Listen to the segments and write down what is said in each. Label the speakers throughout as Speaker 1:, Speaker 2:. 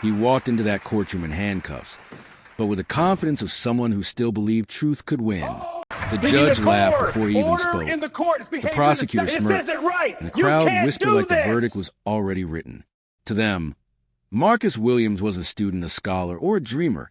Speaker 1: He walked into that courtroom in handcuffs, but with the confidence of someone who still believed truth could win. The judge laughed before he even spoke. The prosecutor smirked, and the crowd whispered like the verdict was already written. To them, Marcus Williams wasn't a student, a scholar, or a dreamer.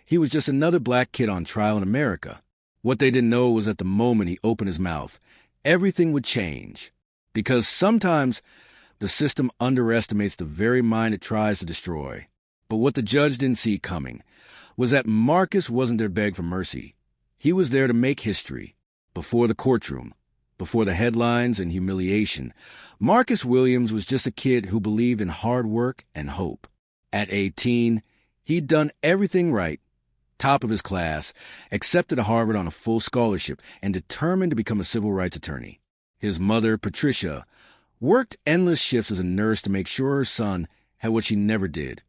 Speaker 1: He was just another black kid on trial in America. What they didn't know was at the moment he opened his mouth, everything would change. Because sometimes the system underestimates the very mind it tries to destroy. But what the judge didn't see coming was that Marcus wasn't there to beg for mercy. He was there to make history. Before the courtroom, before the headlines and humiliation, Marcus Williams was just a kid who believed in hard work and hope. At 18, he'd done everything right, top of his class, accepted to Harvard on a full scholarship, and determined to become a civil rights attorney. His mother, Patricia, worked endless shifts as a nurse to make sure her son had what she never did,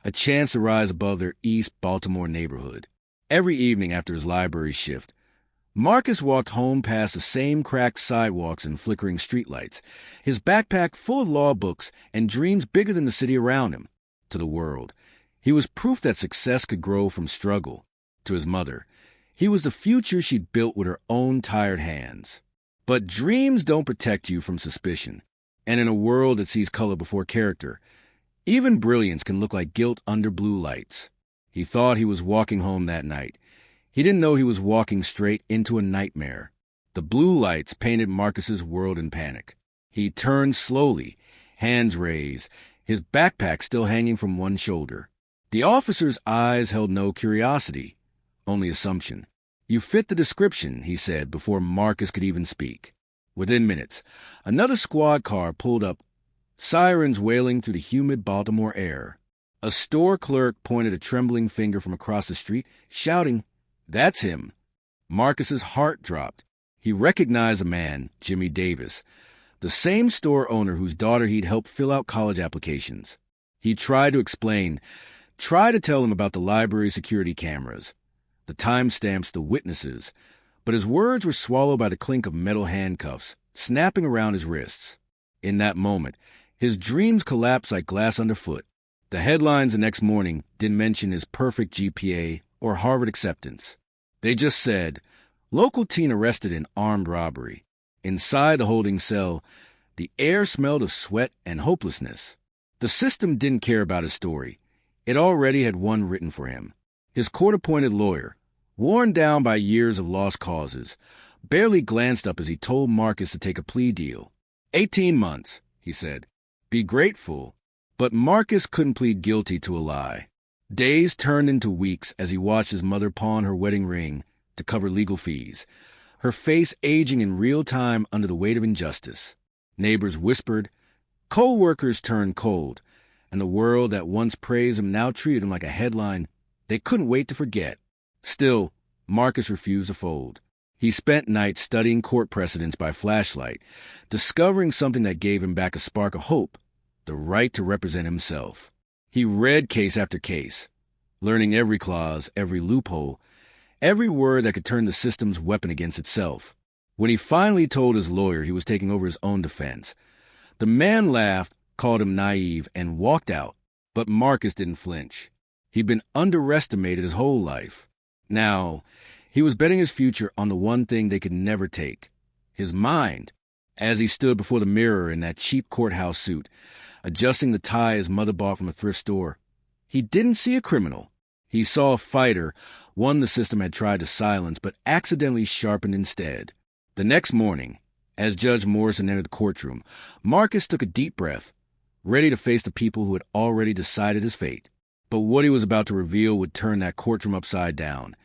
Speaker 1: a chance to rise above their East Baltimore neighborhood. Every evening after his library shift, Marcus walked home past the same cracked sidewalks and flickering streetlights, his backpack full of law books and dreams bigger than the city around him. To the world, he was proof that success could grow from struggle. To his mother, he was the future she'd built with her own tired hands. But dreams don't protect you from suspicion, and in a world that sees color before character, even brilliance can look like guilt under blue lights. He thought he was walking home that night. He didn't know he was walking straight into a nightmare. The blue lights painted Marcus's world in panic. He turned slowly, hands raised, his backpack still hanging from one shoulder. The officer's eyes held no curiosity, only assumption. "You fit the description," he said before Marcus could even speak. Within minutes, another squad car pulled up, sirens wailing through the humid Baltimore air. A store clerk pointed a trembling finger from across the street, shouting, "That's him." Marcus's heart dropped. He recognized a man, Jimmy Davis, the same store owner whose daughter he'd helped fill out college applications. He tried to explain, tried to tell him about the library security cameras, the timestamps, the witnesses, but his words were swallowed by the clink of metal handcuffs, snapping around his wrists. In that moment, his dreams collapsed like glass underfoot. The headlines the next morning didn't mention his perfect GPA or Harvard acceptance. They just said, "Local teen arrested in armed robbery." Inside the holding cell, the air smelled of sweat and hopelessness. The system didn't care about his story. It already had one written for him. His court-appointed lawyer, worn down by years of lost causes, barely glanced up as he told Marcus to take a plea deal. 18 months, he said. Be grateful. But Marcus couldn't plead guilty to a lie. Days turned into weeks as he watched his mother pawn her wedding ring to cover legal fees, her face aging in real time under the weight of injustice. Neighbors whispered, co-workers turned cold, and the world that once praised him now treated him like a headline they couldn't wait to forget. Still, Marcus refused to fold. He spent nights studying court precedents by flashlight, discovering something that gave him back a spark of hope, the right to represent himself. He read case after case, learning every clause, every loophole, every word that could turn the system's weapon against itself. When he finally told his lawyer he was taking over his own defense, the man laughed, called him naive, and walked out. But Marcus didn't flinch. He'd been underestimated his whole life. Now, he was betting his future on the one thing they could never take, his mind. As he stood before the mirror in that cheap courthouse suit, adjusting the tie his mother bought from a thrift store, he didn't see a criminal. He saw a fighter, one the system had tried to silence but accidentally sharpened instead. The next morning, as Judge Morrison entered the courtroom, Marcus took a deep breath, ready to face the people who had already decided his fate. But what he was about to reveal would turn that courtroom upside down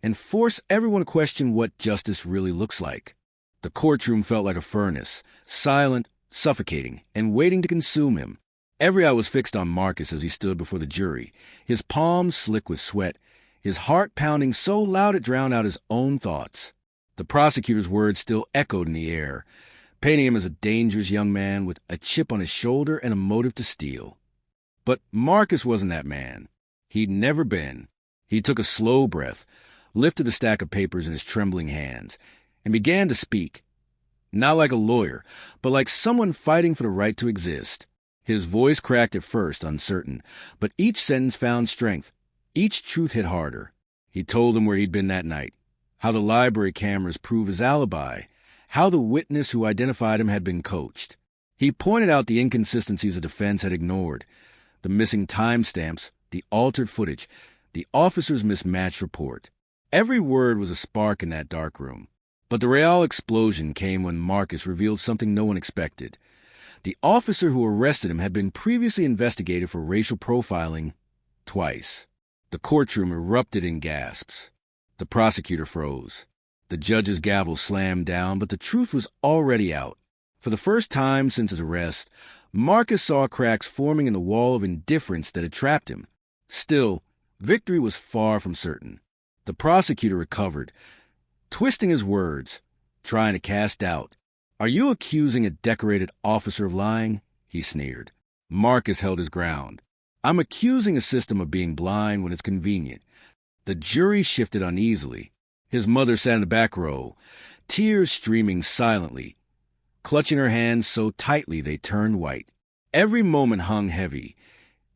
Speaker 1: and force everyone to question what justice really looks like. The courtroom felt like a furnace, silent, suffocating, and waiting to consume him. Every eye was fixed on Marcus as he stood before the jury, his palms slick with sweat, his heart pounding so loud it drowned out his own thoughts. The prosecutor's words still echoed in the air, painting him as a dangerous young man with a chip on his shoulder and a motive to steal. But Marcus wasn't that man. He'd never been. He took a slow breath, lifted the stack of papers in his trembling hands, and began to speak. Not like a lawyer, but like someone fighting for the right to exist. His voice cracked at first, uncertain, but each sentence found strength. Each truth hit harder. He told them where he'd been that night, how the library cameras prove his alibi, how the witness who identified him had been coached. He pointed out the inconsistencies the defense had ignored, the missing timestamps, the altered footage, the officer's mismatched report. Every word was a spark in that dark room. But the real explosion came when Marcus revealed something no one expected. The officer who arrested him had been previously investigated for racial profiling twice. The courtroom erupted in gasps. The prosecutor froze. The judge's gavel slammed down, but the truth was already out. For the first time since his arrest, Marcus saw cracks forming in the wall of indifference that had trapped him. Still, victory was far from certain. The prosecutor recovered, twisting his words, trying to cast doubt. "Are you accusing a decorated officer of lying?" he sneered. Marcus held his ground. "I'm accusing a system of being blind when it's convenient." The jury shifted uneasily. His mother sat in the back row, tears streaming silently, clutching her hands so tightly they turned white. Every moment hung heavy,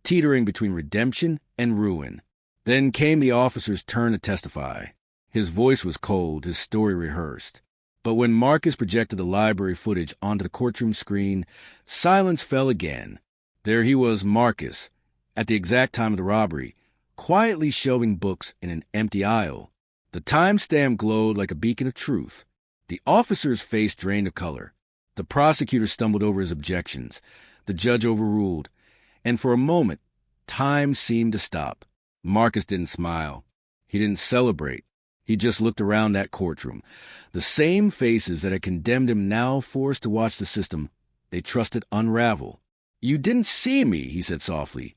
Speaker 1: teetering between redemption and ruin. Then came the officer's turn to testify. His voice was cold, his story rehearsed. But when Marcus projected the library footage onto the courtroom screen, silence fell again. There he was, Marcus, at the exact time of the robbery, quietly shelving books in an empty aisle. The timestamp glowed like a beacon of truth. The officer's face drained of color. The prosecutor stumbled over his objections. The judge overruled. And for a moment, time seemed to stop. Marcus didn't smile. He didn't celebrate. He just looked around that courtroom. The same faces that had condemned him now forced to watch the system they trusted unravel. "You didn't see me," he said softly,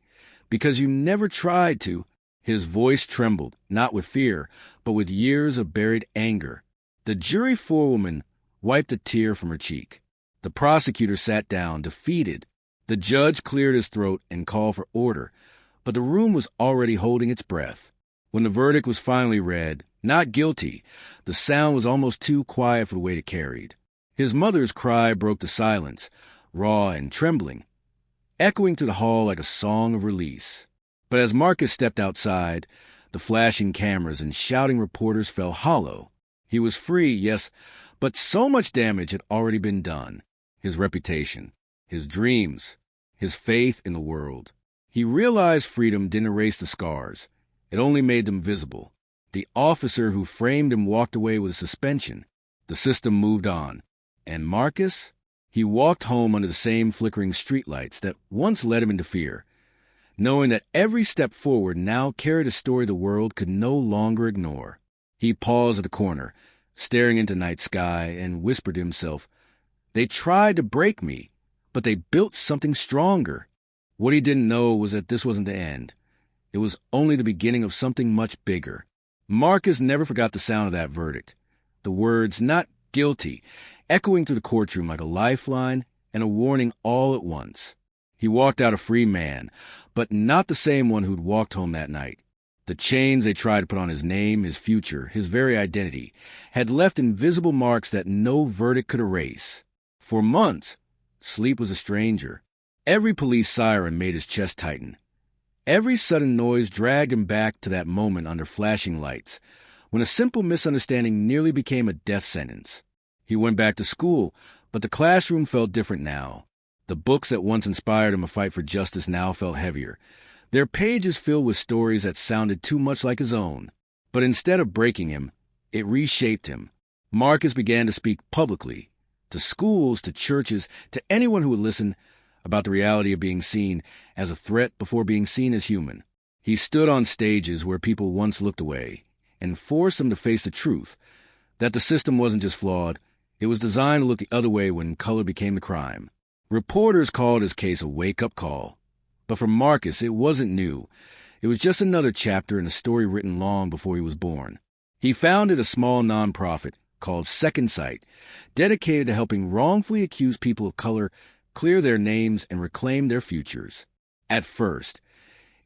Speaker 1: "because you never tried to." His voice trembled, not with fear, but with years of buried anger. The jury forewoman wiped a tear from her cheek. The prosecutor sat down, defeated. The judge cleared his throat and called for order, but the room was already holding its breath. When the verdict was finally read, not guilty, the sound was almost too quiet for the weight it carried. His mother's cry broke the silence, raw and trembling, echoing through the hall like a song of release. But as Marcus stepped outside, the flashing cameras and shouting reporters fell hollow. He was free, yes, but so much damage had already been done. His reputation, his dreams, his faith in the world. He realized freedom didn't erase the scars. It only made them visible. The officer who framed him walked away with a suspension. The system moved on. And Marcus? He walked home under the same flickering streetlights that once led him into fear, knowing that every step forward now carried a story the world could no longer ignore. He paused at the corner, staring into night sky, and whispered to himself, "They tried to break me, but they built something stronger." What he didn't know was that this wasn't the end. It was only the beginning of something much bigger. Marcus never forgot the sound of that verdict. The words, "not guilty," echoing through the courtroom like a lifeline and a warning all at once. He walked out a free man, but not the same one who'd walked home that night. The chains they tried to put on his name, his future, his very identity, had left invisible marks that no verdict could erase. For months, sleep was a stranger. Every police siren made his chest tighten. Every sudden noise dragged him back to that moment under flashing lights, when a simple misunderstanding nearly became a death sentence. He went back to school, but the classroom felt different now. The books that once inspired him to fight for justice now felt heavier, their pages filled with stories that sounded too much like his own. But instead of breaking him, it reshaped him. Marcus began to speak publicly, to schools, to churches, to anyone who would listen, about the reality of being seen as a threat before being seen as human. He stood on stages where people once looked away, and forced them to face the truth, that the system wasn't just flawed, it was designed to look the other way when color became the crime. Reporters called his case a wake-up call. But for Marcus, it wasn't new. It was just another chapter in a story written long before he was born. He founded a small nonprofit called Second Sight, dedicated to helping wrongfully accused people of color clear their names and reclaim their futures. At first,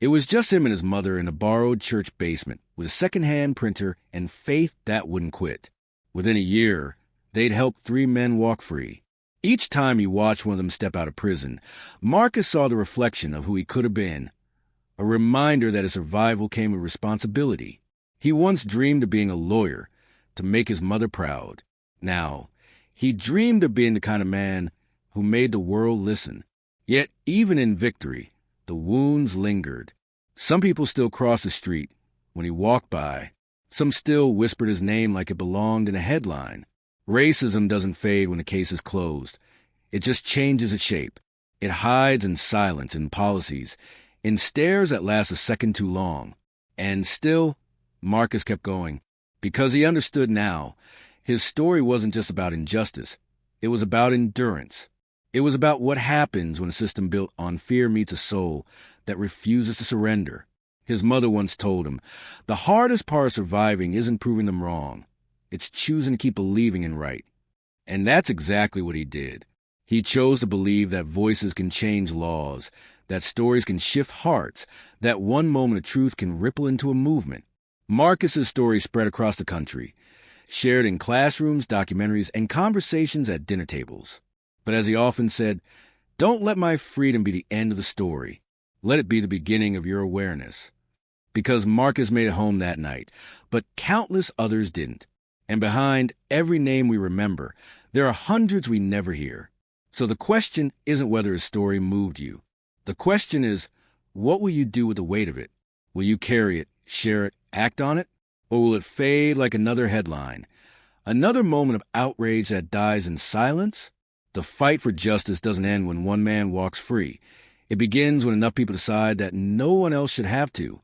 Speaker 1: it was just him and his mother in a borrowed church basement with a second-hand printer and faith that wouldn't quit. Within a year, they'd helped 3 men walk free. Each time he watched one of them step out of prison, Marcus saw the reflection of who he could have been, a reminder that his survival came with responsibility. He once dreamed of being a lawyer, to make his mother proud. Now, he dreamed of being the kind of man who made the world listen. Yet, even in victory, the wounds lingered. Some people still crossed the street when he walked by. Some still whispered his name like it belonged in a headline. Racism doesn't fade when the case is closed. It just changes its shape. It hides in silence, in policies, in stares that last a second too long. And still, Marcus kept going, because he understood now, his story wasn't just about injustice. It was about endurance. It was about what happens when a system built on fear meets a soul that refuses to surrender. His mother once told him, the hardest part of surviving isn't proving them wrong. It's choosing to keep believing in right. And that's exactly what he did. He chose to believe that voices can change laws, that stories can shift hearts, that one moment of truth can ripple into a movement. Marcus's story spread across the country, shared in classrooms, documentaries, and conversations at dinner tables. But as he often said, don't let my freedom be the end of the story. Let it be the beginning of your awareness. Because Marcus made it home that night, but countless others didn't. And behind every name we remember, there are hundreds we never hear. So the question isn't whether his story moved you. The question is, what will you do with the weight of it? Will you carry it, share it, act on it? Or will it fade like another headline? Another moment of outrage that dies in silence? The fight for justice doesn't end when one man walks free. It begins when enough people decide that no one else should have to.